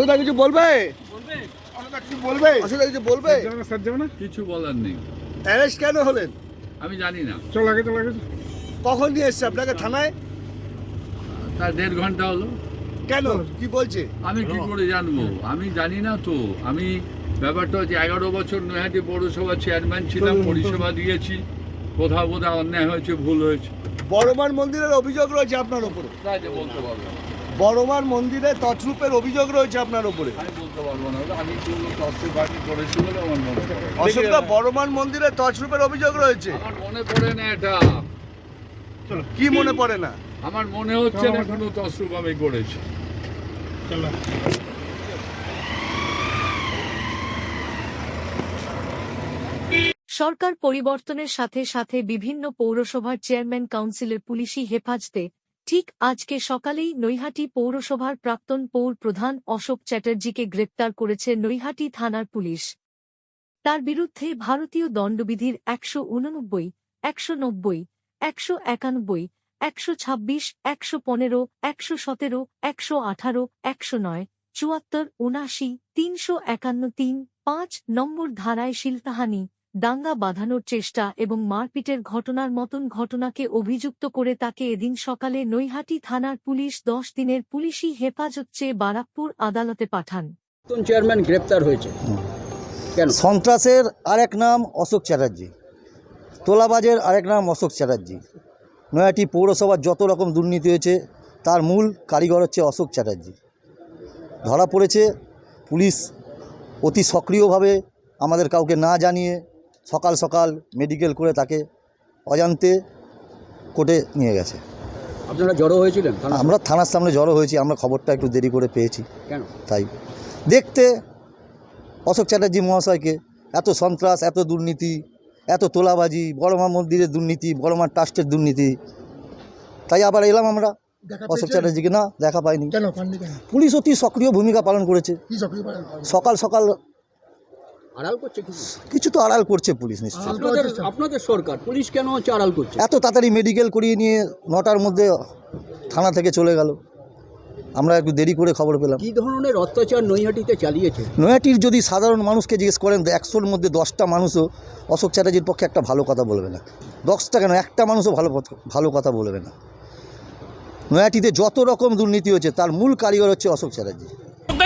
অশোকদা কিছু বলবে? অশোকদা কিছু বলবে? কিছু বলার নেই। অ্যারেস্ট কেন হলেন? আমি জানি না। চল আগে কখন নিয়ে এসছে আপনাকে থানায়? তার 1.5 ঘন্টা হলো। কেন, কি বলছে? আমি কি করে জানবো? আমি জানি না তো। আমি ব্যাপারটা হচ্ছে 11 বছর নৈহাটি পৌরসভা চেয়ারম্যান ছিলাম, পরিষেবা দিয়েছি। কোথাও কোথাও অন্যায় হয়েছে, ভুল হয়েছে। বড়মার মন্দিরের অভিযোগ রয়েছে আপনার উপরে। বলতে পারবো না। বড়মার মন্দিরে তছরূপের অভিযোগ রয়েছে আপনার উপরে। আমি বলতে পারবো না। আমি পুরো তথ্যবাদী করেছি বলে আমার মনে পড়ে। অশোকদা, বড়মার মন্দিরে তছরূপের অভিযোগ রয়েছে। আমার মনে পড়ে না এটা। কি মনে পড়ে না? আমার মনে হচ্ছে না কোনো তসরূপ আমি করেছি। সরকার পরিবর্তনের সাথে সাথে বিভিন্ন পৌরসভার চেয়ারম্যান কাউন্সিলের পুলিশি হেফাজতে ঠিক আজকে সকালেই নৈহাটি পৌরসভার প্রাক্তন পৌর প্রধান অশোক চ্যাটার্জিকে গ্রেপ্তার করেছে নৈহাটি থানার পুলিশ। তার বিরুদ্ধে ভারতীয় দণ্ডবিধির 189, 190, 191, 126, 115, 117, 118, 109, 74, 79, 351, 3, 5 নম্বর ধারায় শিলতাহানি, দাঙ্গা বাঁধানোর চেষ্টা এবং মারপিটের ঘটনার মতন ঘটনাকে অভিযুক্ত করে তাকে এদিন সকালে নৈহাটি থানার পুলিশ 10 দিনের পুলিশি হেফাজত চেয়ে বারাকপুর আদালতে পাঠান। চেয়ারম্যান গ্রেপ্তার হয়েছে কেন? সন্ত্রাসের আরেক নাম অশোক চ্যাটার্জি, তোলাবাজের আরেক নাম অশোক চ্যাটার্জি। নৈহাটি পৌরসভার যত রকম দুর্নীতি হয়েছে তার মূল কারিগর হচ্ছে অশোক চ্যাটার্জি। ধরা পড়েছে। পুলিশ অতি সক্রিয়ভাবে আমাদের কাউকে না জানিয়ে সকাল সকাল মেডিকেল করে তাকে অজান্তে কোর্টে নিয়ে গেছে। আপনারা জড়ো হয়েছিলেন? আমরা থানার সামনে জড়ো হয়েছি। আমরা খবরটা একটু দেরি করে পেয়েছি। কেন? তাই দেখতে অশোক চ্যাটার্জি মহাশয়কে এত সন্ত্রাস, এত দুর্নীতি, এত তোলাবাজি, বড়মা মন্দিরের দুর্নীতি, বড়মা ট্রাস্টের দুর্নীতি, তাই আবার এলাম আমরা অশোক চ্যাটার্জিকে। না, দেখা পাইনি। পুলিশ অতি সক্রিয় ভূমিকা পালন করেছে। সকাল সকাল আড়াল করছে কিছু তো আড়াল করছে পুলিশ নিশ্চয়ই। আপনাদের সরকার, পুলিশ কেন হচ্ছে আড়াল করছে? এত তাড়াতাড়ি মেডিকেল করিয়ে নিয়ে 9টার মধ্যে থানা থেকে চলে গেল। আমরা একটু দেরি করে খবর পেলাম। কী ধরনের অত্যাচার নৈহাটিতে চালিয়েছে? নৈহাটির যদি সাধারণ মানুষকে জিজ্ঞেস করেন 100-র মধ্যে 10টা মানুষও অশোক চ্যাটার্জির পক্ষে একটা ভালো কথা বলবে না। 10টা কেন, একটা মানুষও ভালো কথা বলবে না। নৈহাটিতে যত রকম দুর্নীতি হয়েছে তার মূল কারিগর হচ্ছে অশোক চ্যাটার্জি।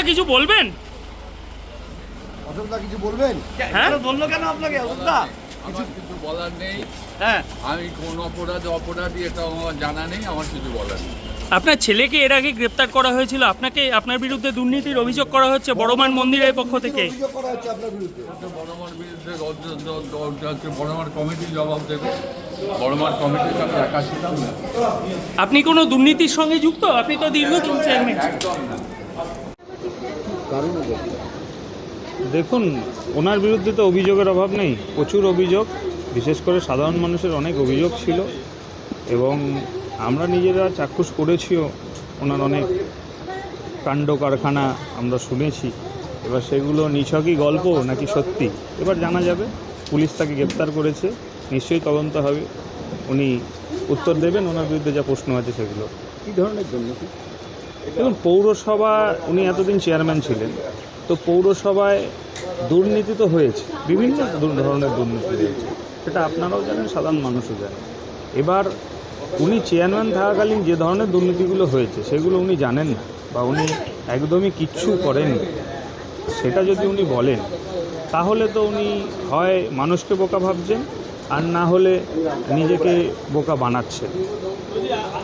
কিছু বলবেন? অশোকদা কিছু বলবেন? হ্যাঁ, বললো কেন আপনাকে অশোকদা? আমার কিছু বলার নেই। হ্যাঁ, আমি কোন অপরাধী এটা আমার জানা নেই। আমার কিছু বলার নেই। আপনার ছেলেকে এর আগে গ্রেপ্তার করা হয়েছিল, আপনার বিরুদ্ধে দুর্নীতির অভিযোগ করা হচ্ছে বড়মান মন্দিরের পক্ষ থেকে। বড়মার বিরুদ্ধে বড়মার কমিটি জবাব দেবে। বড়মার কমিটির আমি একা ছিলাম না। আপনি কোনো দুর্নীতির সঙ্গে যুক্ত? আপনি তো দীর্ঘদিন চেয়ারম্যান। একদম না। কারণ দেখুন, ওনার বিরুদ্ধে তো অভিযোগের অভাব নেই, প্রচুর অভিযোগ। বিশেষ করে সাধারণ মানুষের অনেক অভিযোগ ছিল এবং আমরা নিজেরা চাক্ষুষ করেছিও। ওনার অনেক কাণ্ড কারখানা আমরা শুনেছি। এবার সেগুলো নিছকই গল্প নাকি সত্যি এবার জানা যাবে। পুলিশ তাকে গ্রেপ্তার করেছে, নিশ্চয়ই তদন্ত হবে। উনি উত্তর দেবেন ওনার বিরুদ্ধে যা প্রশ্ন আছে সেগুলো। কী ধরনের দুর্নীতি? দেখুন, পৌরসভা উনি এতদিন চেয়ারম্যান ছিলেন, তো পৌরসভায় দুর্নীতি তো হয়েছে, বিভিন্ন ধরনের দুর্নীতি হয়েছে, সেটা আপনারাও জানেন, সাধারণ মানুষও জানেন। এবার উনি চেয়ারম্যান থাকাকালীন যে ধরনের দুর্নীতিগুলো হয়েছে সেগুলো উনি জানেন না বা উনি একদমই কিচ্ছু করেন, সেটা যদি উনি বলেন তাহলে তো উনি হয় মানুষকে বোকা ভাবছেন আর না হলে নিজেকে বোকা বানাচ্ছেন।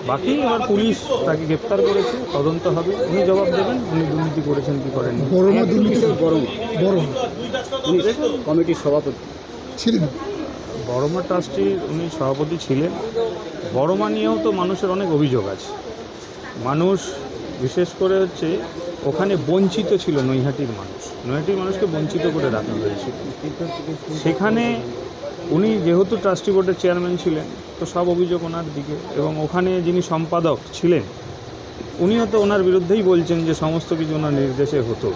বাকি এবার পুলিশ তাকে গ্রেপ্তার করেছে, তদন্ত হবে, উনি জবাব দেবেন উনি দুর্নীতি করেছেন কি করেন। কমিটির সভাপতি ছিলেন, বড়মা ট্রাস্টির উনি সভাপতি ছিলেন। বড়মা নিয়েও তো মানুষের অনেক অভিযোগ আছে। মানুষ বিশেষ করে হচ্ছে ওখানে বঞ্চিত ছিল নৈহাটির মানুষকে বঞ্চিত করে রাখা হয়েছিল। সেখানে উনি যেহেতু ট্রাস্টি বোর্ডের চেয়ারম্যান ছিলেন, তো সব অভিযোগ ওনার দিকে, এবং ওখানে যিনি সম্পাদক ছিলেন উনিও তো ওনার বিরুদ্ধেই বলছেন যে সমস্ত কিছু ওনার নির্দেশে হতো।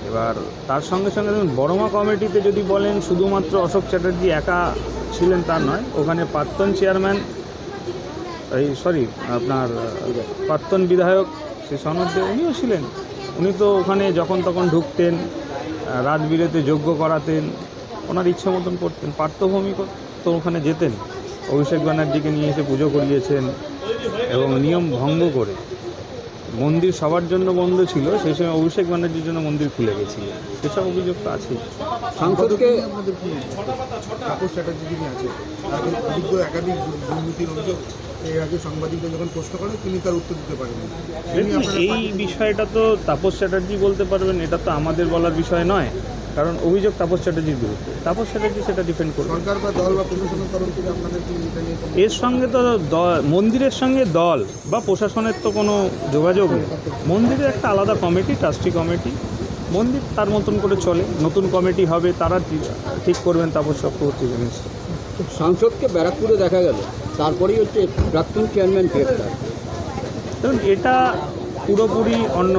এবার তার সঙ্গে সঙ্গে বড়মা কমিটিতে যদি বলেন শুধুমাত্র অশোক চ্যাটার্জি একা ছিলেন তা নয়, ওখানে প্রাক্তন চেয়ারম্যান প্রাক্তন বিধায়ক শ্রী সনদ দে উনিও ছিলেন, উনি তো ওখানে যখন তখন ঢুকতেন, রাত বিরেতে যজ্ঞ করাতেন, ওনার ইচ্ছা মতন করতেন। পার্থভূমি তো ওখানে যেতেন, অভিষেক ব্যানার্জিকে নিয়ে এসে পুজো করিয়েছেন এবং নিয়ম ভঙ্গ করে মন্দির সবার জন্য বন্ধ ছিল, সেই সময় অভিষেক ব্যানার্জির জন্য মন্দির খুলে গেছিল। সেসব অভিযোগ তো আছেই। সাংসদকে তাপস চ্যাটার্জি যিনি আছে তার বিরুদ্ধে একাধিক দুর্নীতির অভিযোগ এর আগে সাংবাদিকরা যখন প্রশ্ন করেন তিনি তার উত্তর দিতে পারেননি। দেখুন, এই বিষয়টা তো তাপস চ্যাটার্জি বলতে পারবেন, এটা তো আমাদের বলার বিষয় নয়, কারণ অভিযোগ তাপস চ্যাটার্জির বিরুদ্ধে। তাপস চ্যাটার্জি সেটা ডিফেন্ড করবে। সরকার বা দল বা প্রশাসনের তরফ থেকে আপনাদের কি এটা নিয়ে কোনো- এর সঙ্গে তো মন্দিরের সঙ্গে দল বা প্রশাসনের তো কোনো যোগাযোগ নেই। মন্দিরের একটা আলাদা কমিটি, ট্রাস্টি কমিটি, মন্দির তার মতন করে চলে। নতুন কমিটি হবে, তারা ঠিক করবেন তাপস চক্রবর্তী জিনিসটা। সাংসদকে ব্যারাকপুরে দেখা গেল, তারপরেই হচ্ছে প্রাক্তন চেয়ারম্যান গ্রেপ্তার। দেখুন, এটা পুরোপুরি অন্য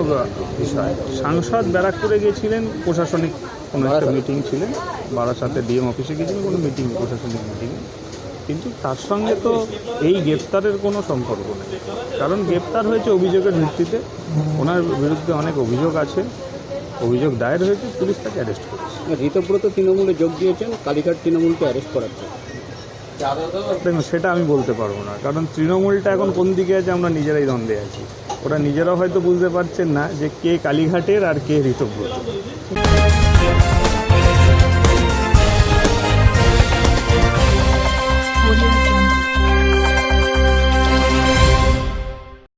বিষয়। সাংসদ ব্যারাকপুরে গিয়েছিলেন, প্রশাসনিক কোনো একটা মিটিং ছিলেন, বারাসাতে ডিএম অফিসে গিয়েছিলেন কোনো মিটিং, প্রশাসনিক মিটিংয়ে। কিন্তু তার সঙ্গে তো এই গ্রেপ্তারের কোনো সম্পর্ক নেই, কারণ গ্রেপ্তার হয়েছে অভিযোগের ভিত্তিতে। ওনার বিরুদ্ধে অনেক অভিযোগ আছে, অভিযোগ দায়ের হয়েছে, পুলিশ তাকে অ্যারেস্ট করেছে। ঋতব্রত তৃণমূলে যোগ দিয়েছেন, কালীঘাট তৃণমূলকে অ্যারেস্ট করাচ্ছে। দেখুন, সেটা আমি বলতে পারবো না, কারণ তৃণমূলটা এখন কোন দিকে আছে আমরা নিজেরাই দ্বন্দ্বে আছি। ওরা নিজেরাও হয়তো বুঝতে পারছেন না যে কে কালীঘাটের আর কে ঋতব্রত।